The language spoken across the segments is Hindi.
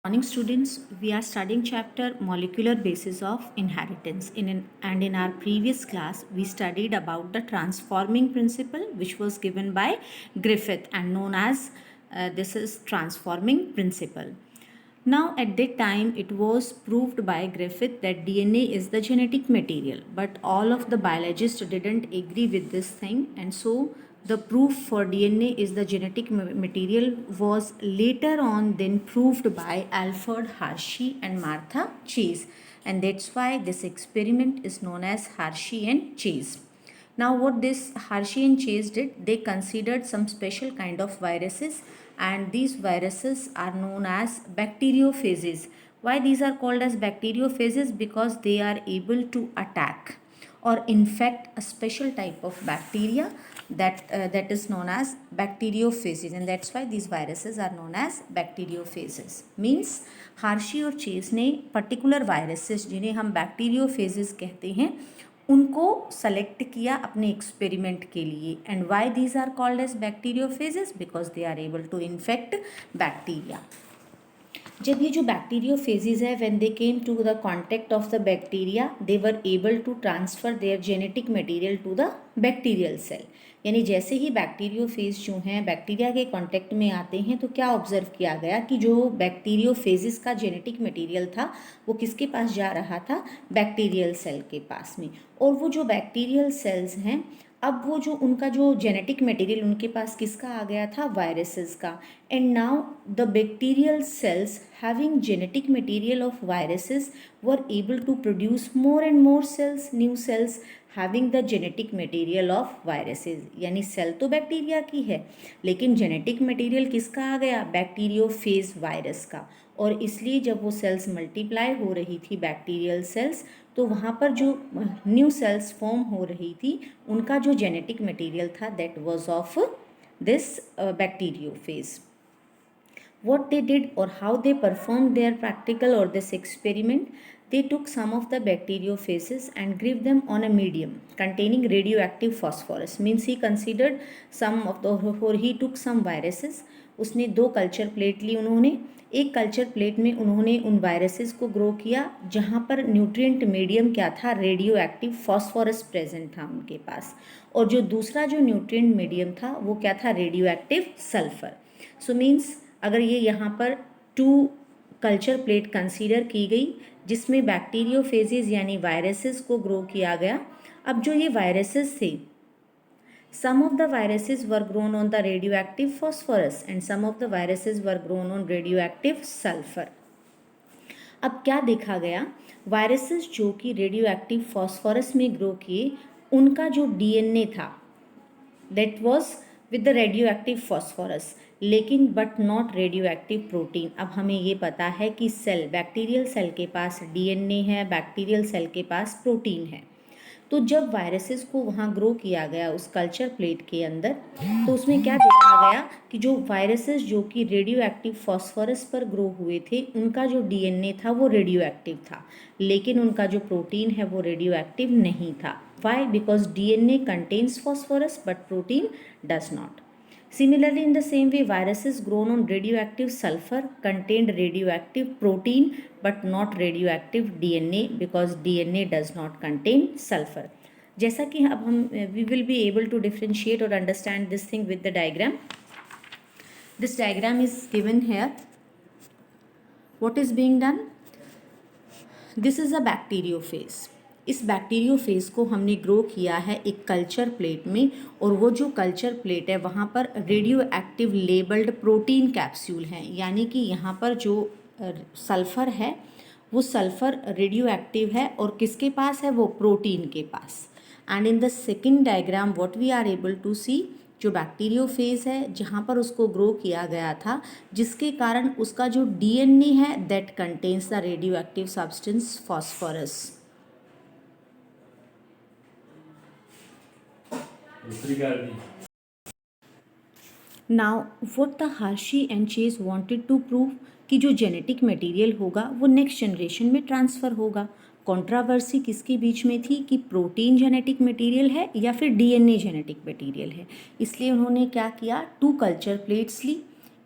Morning students, we are studying chapter molecular basis of inheritance. And in our previous class, we studied about the transforming principle which was given by Griffith and known as this is transforming principle. Now at that time it was proved by Griffith that DNA is the genetic material, but all of the biologists didn't agree with this thing, and so the proof for DNA is the genetic material was later on then proved by Alfred Hershey and Martha Chase, and that's why this experiment is known as Hershey and Chase. Now what this Hershey and Chase did, they considered some special kind of viruses, and these viruses are known as bacteriophages. Why these are called as bacteriophages? Because they are able to attack or infect a special type of bacteria that is known as bacteriophages, and that's why these viruses are known as bacteriophages. Means Hershey और Chase ने particular viruses जिन्हें हम bacteriophages कहते हैं उनको सेलेक्ट किया अपने एक्सपेरिमेंट के लिए. And why these are called as bacteriophages? Because they are able to infect bacteria. जब ये जो बैक्टीरियोफेजेस है, when they came to the contact of the bacteria, they were able to transfer their genetic material to the bacterial cell. यानी जैसे ही बैक्टीरियोफेज जो हैं बैक्टीरिया के कांटेक्ट में आते हैं, तो क्या ऑब्जर्व किया गया कि जो बैक्टीरियोफेजेस का जेनेटिक मटेरियल था वो किसके पास जा रहा था? बैक्टीरियल सेल के पास में. और वो जो बैक्टीरियल सेल्स हैं, अब वो जो उनका जो जेनेटिक मटेरियल उनके पास किसका आ गया था? वायरसेस का. And now the bacterial cells having genetic material of viruses were able to produce more and more cells, new cells having the genetic material of viruses. यानी सेल तो बैक्टीरिया की है, लेकिन जेनेटिक मटेरियल किसका आ गया? बैक्टीरियोफेज वायरस का. और इसलिए जब वो सेल्स मल्टीप्लाई हो रही थी बैक्टीरियल सेल्स, तो वहाँ पर जो न्यू सेल्स फॉर्म हो रही थी उनका जो जेनेटिक मटेरियल था that was of this bacteriophage. What they did or how they performed their practical or this experiment, they took some of the bacteriophages and gave them on a medium containing radioactive phosphorus. Means he considered some of the, or he took some viruses. उसने दो कल्चर प्लेट ली उन्होंने. एक कल्चर प्लेट में उन्होंने उन वायरसेस को ग्रो किया जहाँ पर न्यूट्रिएंट मीडियम क्या था? रेडियो एक्टिव फॉस्फोरस प्रेजेंट था उनके पास. और जो दूसरा जो न्यूट्रिएंट मीडियम था वो क्या था? Radio active sulphur. So means अगर ये यहाँ पर टू कल्चर प्लेट कंसीडर की गई जिसमें बैक्टीरियोफेजेस यानी वायरसेस को ग्रो किया गया. अब जो ये वायरसेस थे, some of the viruses were grown on the radio active phosphorus and some of the viruses were grown on radio active sulphur. अब क्या देखा गया? वायरसेस जो कि रेडियो एक्टिव फॉस्फोरस में ग्रो किए, उनका जो डीएनए था that was with the radio active phosphorus, लेकिन but not radio active protein. अब हमें ये पता है कि सेल, बैक्टीरियल सेल के पास डीएनए है, बैक्टीरियल सेल के पास प्रोटीन है. तो जब वायरसेस को वहाँ ग्रो किया गया उस कल्चर प्लेट के अंदर, तो उसमें क्या देखा गया कि जो वायरसेस जो कि रेडियो एक्टिव फॉस्फोरस पर ग्रो हुए थे उनका जो डीएनए था वो रेडियो एक्टिव था, लेकिन उनका जो प्रोटीन है वो रेडियो एक्टिव नहीं था. Why? Because DNA contains phosphorus but protein does not. Similarly, in the same way, viruses grown on radioactive sulfur contained radioactive protein but not radioactive DNA because DNA does not contain sulfur. जैसा कि अब हम we will be able to differentiate or understand this thing with the diagram. This diagram is given here. What is being done? This is a bacteriophage. इस बैक्टीरियोफेज को हमने ग्रो किया है एक कल्चर प्लेट में, और वो जो कल्चर प्लेट है वहाँ पर radio active labelled protein capsule हैं. यानी कि यहाँ पर जो सल्फ़र है वो सल्फ़र रेडियो एक्टिव है और किसके पास है? वो प्रोटीन के पास. And in the second diagram what we are able to see, जो बैक्टीरियोफेज है जहाँ पर उसको ग्रो किया गया था, जिसके कारण उसका जो डीएनए है that contains the radio active substance phosphorus. Now, what the Hershey and Chase wanted to prove कि जो जेनेटिक मटेरियल होगा वो नेक्स्ट जनरेशन में ट्रांसफ़र होगा. कंट्रोवर्सी किसके बीच में थी कि प्रोटीन जेनेटिक मटेरियल है या फिर डीएनए जेनेटिक मटेरियल है. इसलिए उन्होंने क्या किया? टू कल्चर प्लेट्स ली.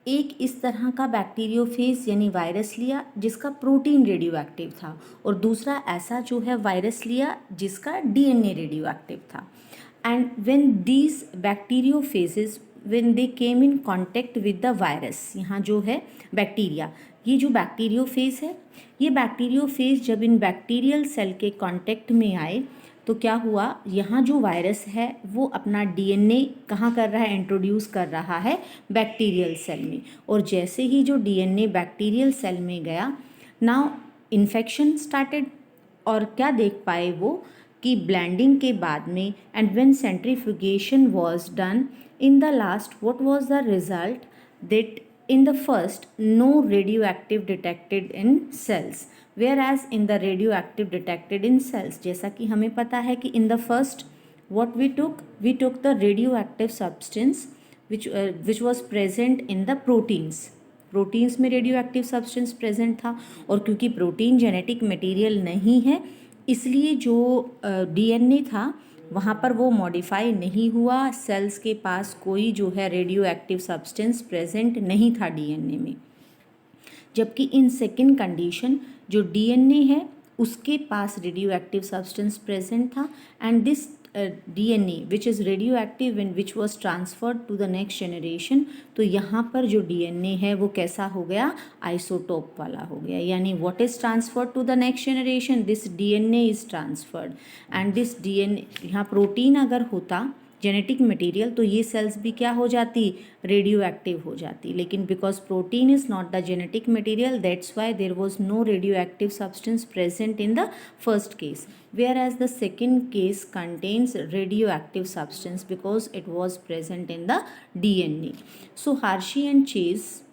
एक इस तरह का बैक्टीरियोफेज यानी वायरस लिया जिसका प्रोटीन रेडियो एक्टिव था, और दूसरा ऐसा जो है वायरस लिया जिसका डीएनए रेडियो एक्टिव था. And when these bacteriophages when they came in contact with the virus, यहाँ जो है बैक्टीरिया, ये जो बैक्टीरियोफेज है, ये बैक्टीरियोफेज जब इन बैक्टीरियल सेल के कांटेक्ट में आए तो क्या हुआ, यहाँ जो वायरस है वो अपना डीएनए कहाँ कर रहा है, इंट्रोड्यूस कर रहा है बैक्टीरियल सेल में. और जैसे ही जो डीएनए बैक्टीरियल सेल में गया, नाउ इन्फेक्शन स्टार्टेड. और क्या देख पाए वो कि ब्लेंडिंग के बाद में, and when centrifugation was done in the last, what was the result, that in the first no radioactive detected in cells, whereas in the radioactive detected in cells, जैसा कि हमें पता है कि in the first what we took the radioactive substance which was present in the proteins में रेडियो एक्टिव सब्सटेंस प्रेजेंट था. और क्योंकि प्रोटीन जेनेटिक मटेरियल नहीं है, इसलिए जो डीएनए था वहाँ पर वो मॉडिफाई नहीं हुआ. सेल्स के पास कोई जो है रेडियो एक्टिव सब्सटेंस प्रेजेंट नहीं था डीएनए में. जबकि इन सेकेंड कंडीशन जो डीएनए है उसके पास रेडियो एक्टिव सब्सटेंस प्रेजेंट था, and this DNA which is radioactive and which was transferred to the next generation. तो यहाँ पर जो डीएनए है वो कैसा हो गया, आइसोटोप वाला हो गया. यानी what is transferred to the next generation, this DNA is transferred. And this DNA, यहाँ प्रोटीन अगर होता जेनेटिक मटेरियल तो ये सेल्स भी क्या हो जाती, रेडियो एक्टिव हो जाती. लेकिन because protein is not the genetic material, that's why there was no radioactive substance present in the first case, whereas the second case contains radioactive substance because it was present in the DNA. So Hershey and Chase